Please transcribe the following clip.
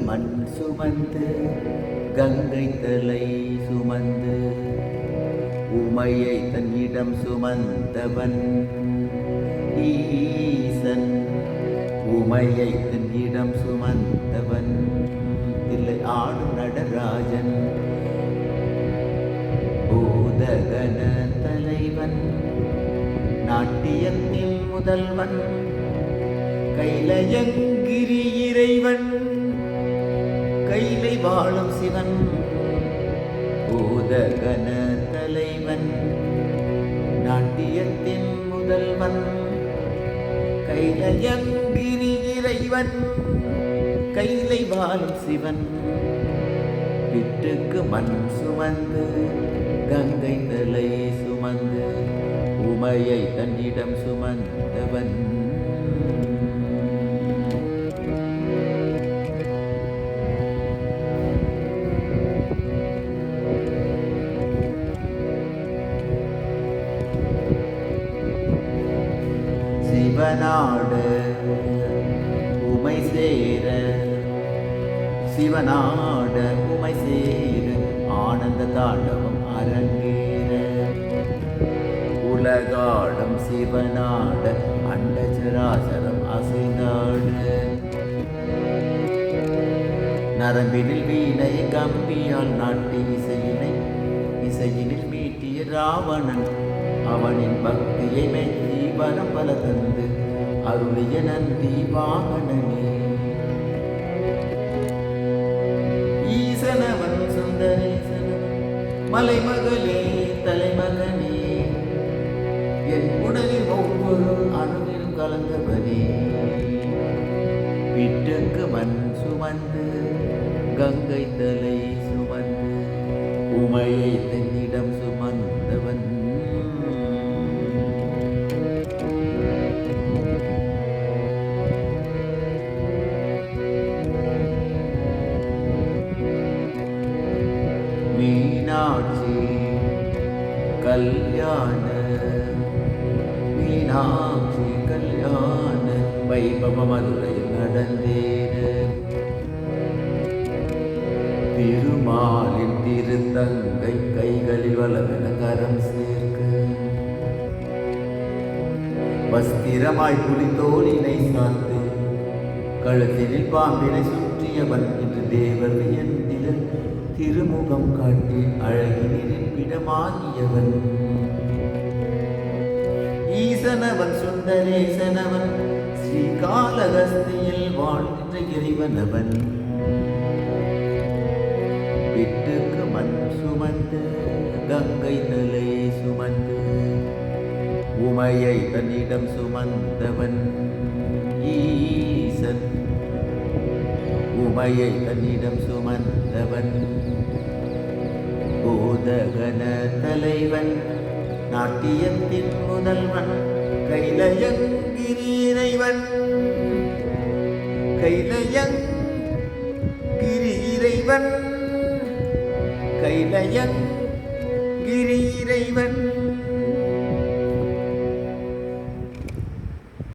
மண் சுமந்து கங்கை தலை சுமந்து உமையை தன்னிடம் சுமந்தவன் ஈசன். உமையை தன்னிடம் சுமந்தவன் தில்லை ஆடும் நடராஜன். பூதகன தலைவன் நாட்டியத்தின் முதல்வன் கைலயங்கிரி இறைவன் கைலை வாழும் சிவன். பூதகன தலைவன் நாட்டியத்தின் முதல்வன் கைலயங்கிரி இறைவன் கைலை வாழும் சிவன். விட்டுக்கு மண் சுமந்து கங்கை தலை சுமந்து உமையை தன்னிடம் சுமந்தவன். சிவனாடு உமை சேர சிவனாட உமை சேர ஆனந்த தாண்டவம் அரங்கேற உலகாடம் சிவனாட அண்டச்சராசரம் அசைந்தாட நரம்பினில் வீணை கம்பியால் நாட்டி இசையினில் மீட்டிய ராவணன் அவனின் பக்தியை மெச்சி வரம் பல தந்து அருளிய நந்தி வாகனனே. ஈசனவன் சுந்தரேசனவன் மலைமகளே தலைமகனே என் உடலில் ஒவ்வொரு அணுவிலும் கலந்தவனே. விட்டுக்கு மண் சுமந்து கங்கை தலை சுமந்து உமையை தன்னிடம் சுமந்தவன். மீனாட்சி கல்யாண மீனாட்சி கல்யாண வைபவ மதுரையில் நடந்தேற திருமாலின் திருத்தங்கை கைகளில் வளவென கரம் சேர்க்க வஸ்திரமாய் புலித்தோலினை சாத்து கழுத்தினில் பாம்பினை சுற்றியவன் என்று தேவர் வியந்திட திருமுகம் காட்டி அழகினில் பிடமாகியவன். ஈசனவன் சுந்தரேசனவன் ஸ்ரீகாளஹஸ்தியில் வாழ்கின்ற இறைவனவன். விட்டுக்கு மண் சுமந்து கங்கை தலை சுமந்து உமையை தன்னிடம் சுமந்தவன் ஈசன். உமையை தன்னிடம் சுமந்தவன் பூதகன தலைவன் நாட்டியத்தின் முதல்வன் கைலயங்கிரி இறைவன் கைலயங்கிரி இறைவன் கைலயங்கிரி இறைவன்